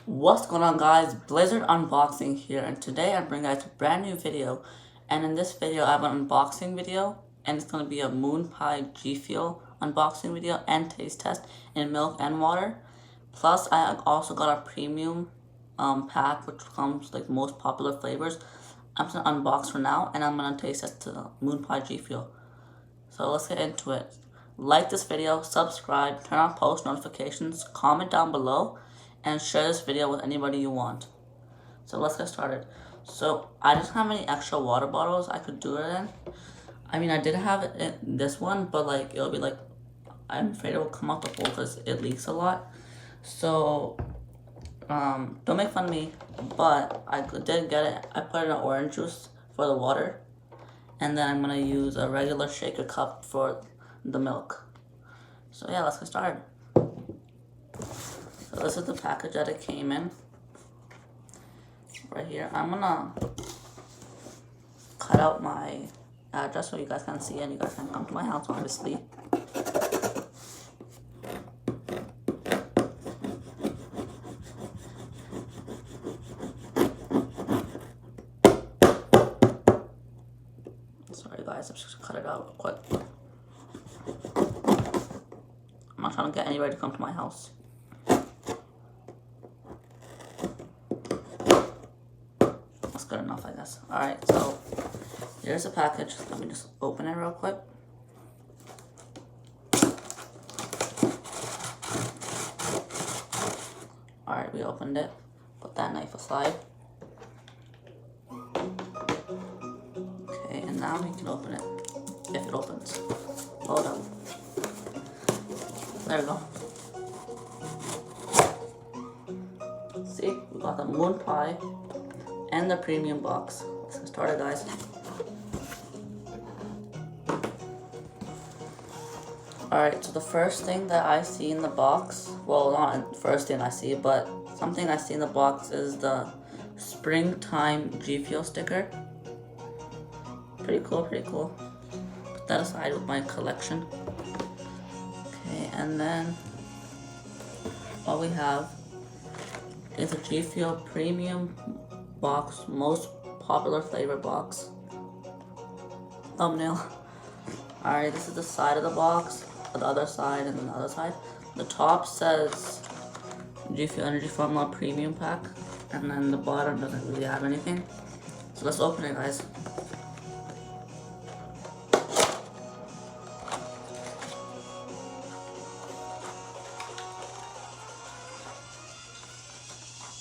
What's going on, guys? Blizzard unboxing here, and today I'm bringing guys a brand new video. And in this video I have an unboxing video, and it's going to be a Moonpie GFUEL unboxing video and taste test in milk and water. Plus I also got a premium pack which comes like most popular flavors. I'm just going to unbox for now, and I'm going to taste test the Moonpie GFUEL. So let's get into it. Like this video, subscribe, turn on post notifications, comment down below, and share this video with anybody you want. So let's get started. So I didn't have any extra water bottles I could do it in. I mean, I did have it in this one, but like it'll be like, I'm afraid it will come out the hole because it leaks a lot. So don't make fun of me, but I did get it. I put in an orange juice for the water, and then I'm gonna use a regular shaker cup for the milk. So yeah, let's get started. So this is the package that it came in. Right here, I'm gonna cut out my address so you guys can see and you guys can come to my house, obviously. Sorry guys, I'm just gonna cut it out real quick. I'm not trying to get anybody to come to my house. That's good enough, I guess. Alright, so here's the package. Let me just open it real quick. Alright, we opened it. Put that knife aside. Okay, and now we can open it. If it opens. Hold up. There we go. See, we got the Moonpie and the premium box. Let's get started, guys. Alright, so the first thing that I see in the box, well, not the first thing I see, but something I see in the box is the Springtime GFUEL sticker. Pretty cool, pretty cool. Put that aside with my collection. Okay, and then what we have is a GFUEL premium box, most popular flavor box. Thumbnail. Alright, this is the side of the box, the other side, and then the other side. The top says GFUEL Energy Formula Premium Pack, and then the bottom doesn't really have anything. So let's open it, guys.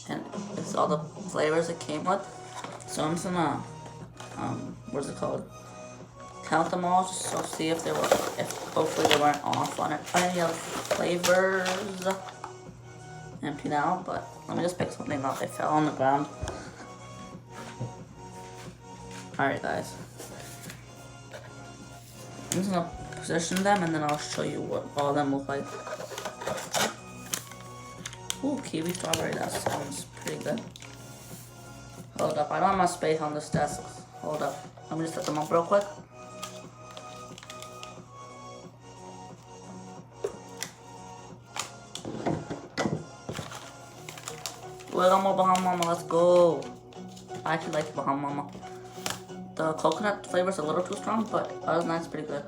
And this is all the flavors it came with. So I'm just gonna, what's it called? Count them all just to see if they were, hopefully they weren't off on it. Any other flavors? Empty now, but let me just pick something up. They fell on the ground. Alright, guys. I'm just gonna position them and then I'll show you what all of them look like. Ooh, kiwi strawberry, that sounds pretty good. Hold up, I don't have much space on this desk. Hold up, let me just set them up real quick. We got more Bahama Mama, let's go. I actually like Bahama Mama. The coconut flavor is a little too strong, but other than that, it's pretty good.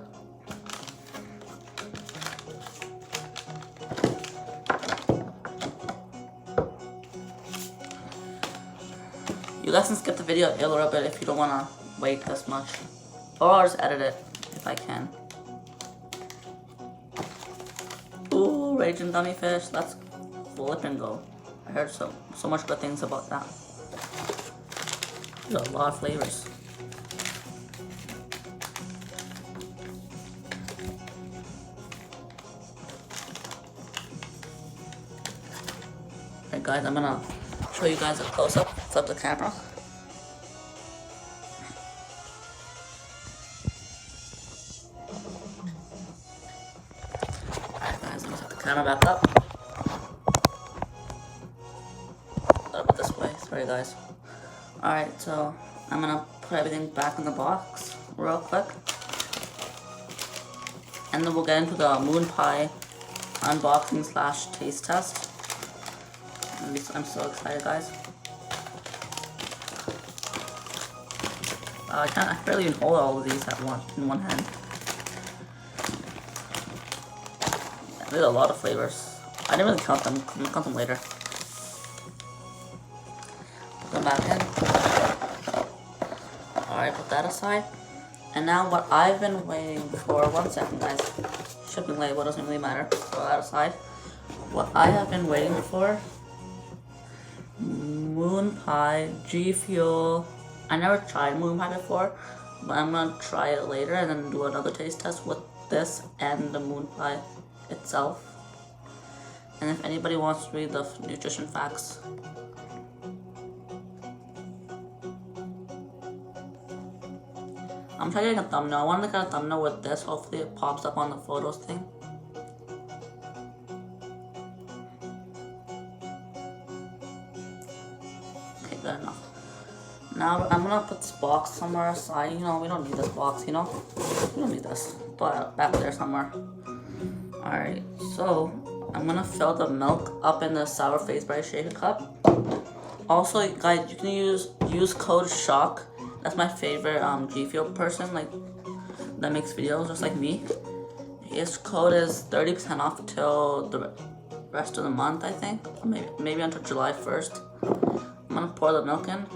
You guys can skip the video a little bit if you don't want to wait this much. Or I'll just edit it if I can. Ooh, Raging Gummy Fish, let's flip and go. I heard so much good things about that. There's a lot of flavors. Alright guys, I'm gonna show you guys a close-up. Flip the camera. Alright guys, let me set the camera back up. A little bit this way, sorry guys. Alright, so I'm gonna put everything back in the box real quick. And then we'll get into the Moonpie unboxing / taste test. I'm so excited, guys. I barely even hold all of these at once in one hand. Yeah, there's a lot of flavors. I didn't really count them. I'm gonna count them later. Put them back in. Alright, put that aside. And now what I've been waiting for, 1 second guys. Shipping label doesn't really matter. Throw that aside. What I have been waiting for, Moonpie GFUEL. I never tried Moonpie before, but I'm gonna try it later and then do another taste test with this and the Moonpie itself. And if anybody wants to read the nutrition facts, I'm trying to get a thumbnail. I want to get a thumbnail with this. Hopefully it pops up on the photos thing. Okay, good enough. Now I'm gonna put this box somewhere aside. You know, we don't need this box, you know? We don't need this. Throw it back there somewhere. Alright, so I'm gonna fill the milk up in the Sour Face Berry shaker cup. Also, guys, you can use code SHOCK. That's my favorite GFUEL person, like, that makes videos just like me. His code is 30% off till the rest of the month, I think. Maybe until July 1st. I'm gonna pour the milk in.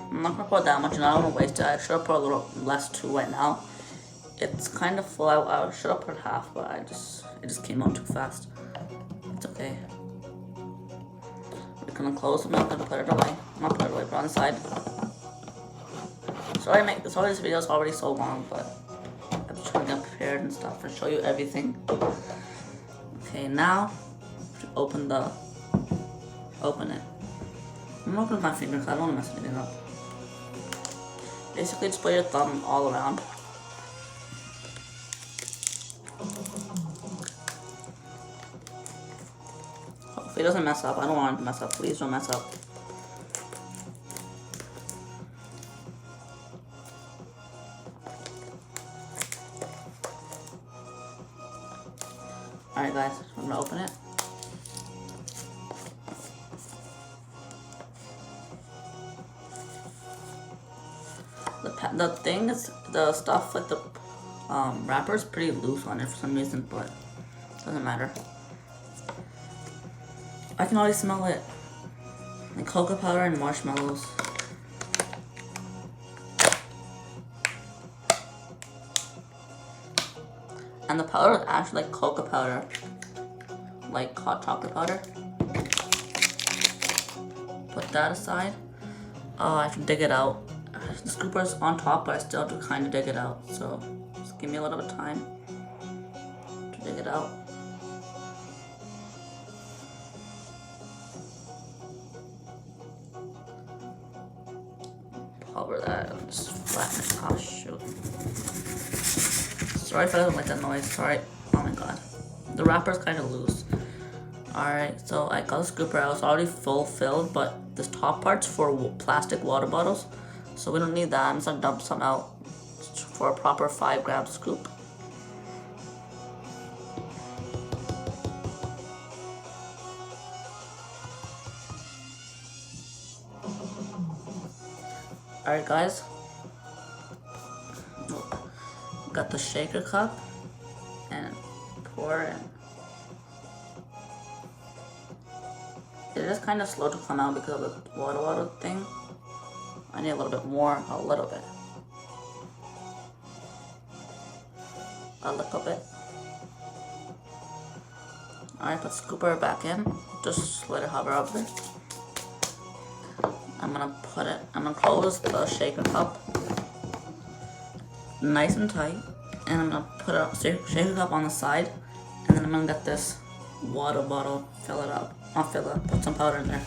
I'm not gonna pour that much and I don't wanna waste it. I should have put a little less too right now. It's kind of full. I should have put half, but it just came out too fast. It's okay. We're gonna close the milk and put it away. Not put it away, but on the side. Sorry this video is already so long, but I'm just trying to get prepared and stuff and show you everything. Okay, now to open it. I'm gonna open my finger because I don't want to mess anything up. Basically, just put your thumb all around. Hopefully it doesn't mess up. I don't want it to mess up. Please don't mess up. Alright guys, I'm gonna open it. The thing is, the stuff with the wrapper is pretty loose on it for some reason, but it doesn't matter. I can already smell it. Like cocoa powder and marshmallows. And the powder is actually like cocoa powder. Like hot chocolate powder. Put that aside. Oh, I have to dig it out. The scooper's on top, but I still have to kind of dig it out. So just give me a little bit of time to dig it out. Cover that. Just flatten it. Oh shoot. Sorry if I don't like that noise. Sorry. Oh my god. The wrapper's kind of loose. Alright, so I got the scooper out. It's already full filled, but this top part's for plastic water bottles. So we don't need that. I'm just gonna dump some out for a proper 5-gram scoop. Alright guys. Got the shaker cup and pour in. It is kind of slow to come out because of the water thing. I need a little bit more, a little bit. Alright, put scooper back in. Just let it hover up there. I'm gonna close the shaker cup nice and tight. And I'm gonna put a shaker cup on the side. And then I'm gonna get this water bottle, fill it up. Not fill it up, put some powder in there.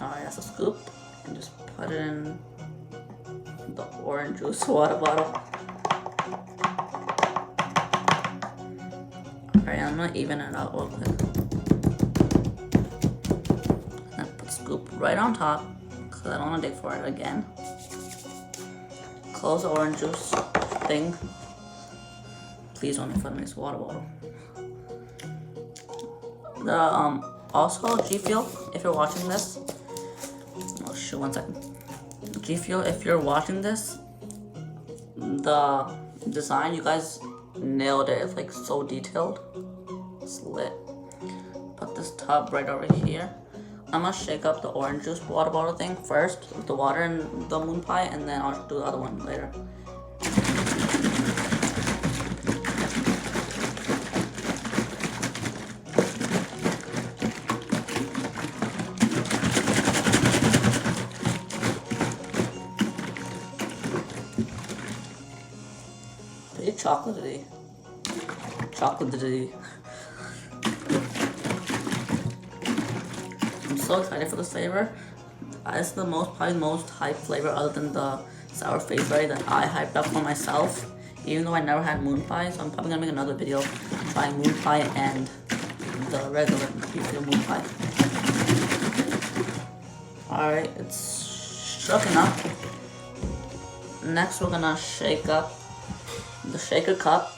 Alright, that's a scoop. And just put it in the orange juice water bottle. Alright, I'm gonna even it out real quick. And put scoop right on top, because I don't want to dig for it again. Close the orange juice thing. Please don't make fun of me, it's a water bottle. Also, GFUEL, if you're watching this, oh shoot, 1 second. GFUEL, if you're watching this, the design, you guys nailed it. It's like so detailed. It's lit. Put this tub right over here. I'm gonna shake up the orange juice water bottle thing first with the water and the Moonpie, and then I'll do the other one later. Pretty chocolatey. Chocolatey. I'm so excited for this flavor. It's the probably most hyped flavor other than the sour face berry that I hyped up for myself. Even though I never had Moonpie, so I'm probably gonna make another video trying Moonpie and the regular GFUEL Moonpie. Alright, it's shooken up. Next we're gonna shake up the shaker cup.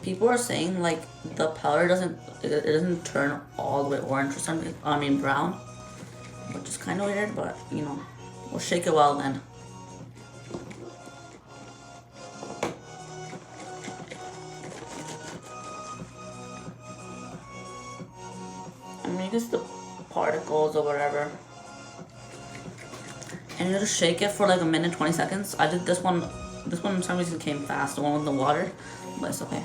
People are saying like the powder it doesn't turn all the way orange or something. I mean brown, which is kind of weird, but you know, we'll shake it well then. I mean, just the particles or whatever. And you just shake it for like a minute, 20 seconds. I did this one. This one for some reason came fast, the one with the water, but it's okay.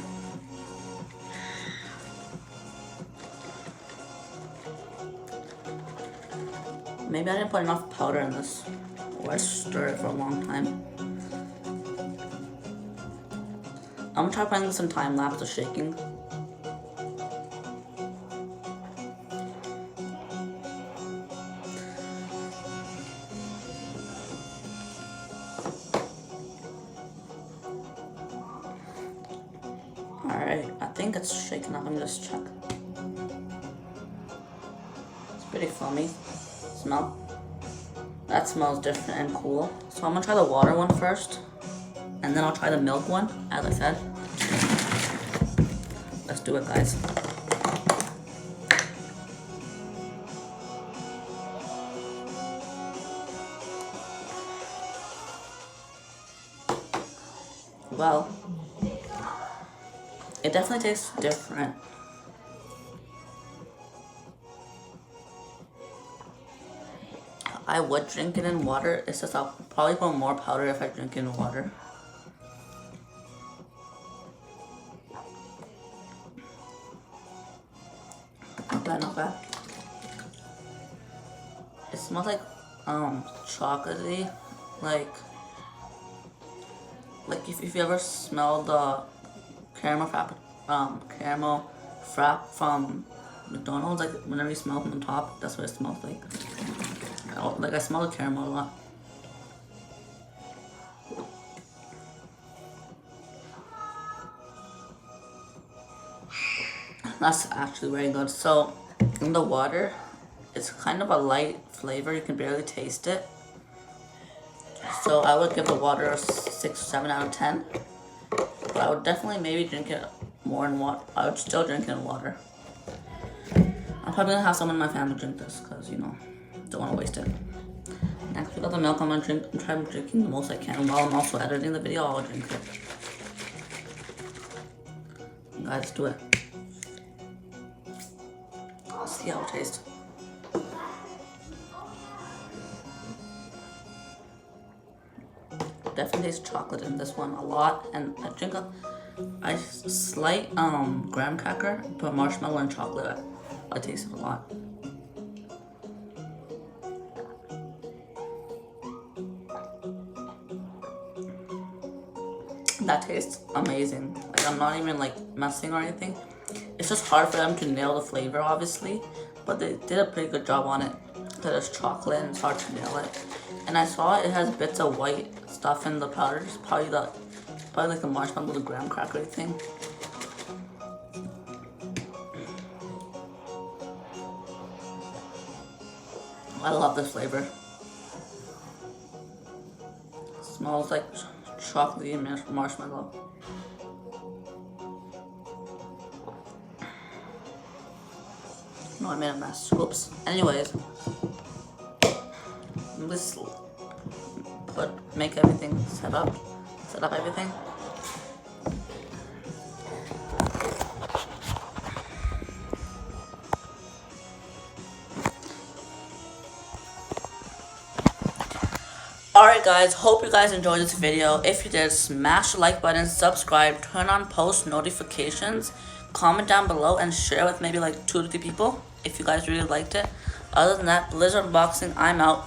Maybe I didn't put enough powder in this, or I stirred it for a long time. I'm gonna try putting some time lapse of shaking. Alright, I think it's shaking up. Let me just check. It's pretty foamy. Smell. That smells different and cool. So I'm gonna try the water one first, and then I'll try the milk one, as I said. Let's do it, guys. Well, it definitely tastes different. I would drink it in water. It's just I'll probably put more powder if I drink it in water. Not bad, not bad. It smells like chocolatey, like if you ever smell the caramel frap from McDonald's, like whenever you smell from the top, that's what it smells like. Like I smell the caramel a lot. That's actually very good. So in the water, it's kind of a light flavor. You can barely taste it. So I would give the water a 6 or 7 out of 10. But I would definitely maybe drink it more in water. I would still drink it in water. I'm probably gonna have someone in my family drink this because, you know, don't want to waste it. Next, we got the milk. I'm gonna try drinking the most I can. While I'm also editing the video, I'll drink it. Guys, let's do it. Let's see how it tastes. Definitely tastes chocolate in this one a lot, and I drink a slight graham cracker, but marshmallow and chocolate. I taste it a lot. That tastes amazing. Like, I'm not even like messing or anything. It's just hard for them to nail the flavor, obviously, but they did a pretty good job on it. Because it's chocolate and it's hard to nail it. And I saw it has bits of white stuff in the powder. It's probably like the marshmallow, the graham cracker thing. I love this flavor. It smells like chocolatey marshmallow. No, I made a mess. Whoops. Anyways, let's make everything set up everything. Alright guys, hope you guys enjoyed this video. If you did, smash the like button, subscribe, turn on post notifications, comment down below, and share with maybe like 2 to 3 people if you guys really liked it. Other than that, Blizzard Unboxing, I'm out.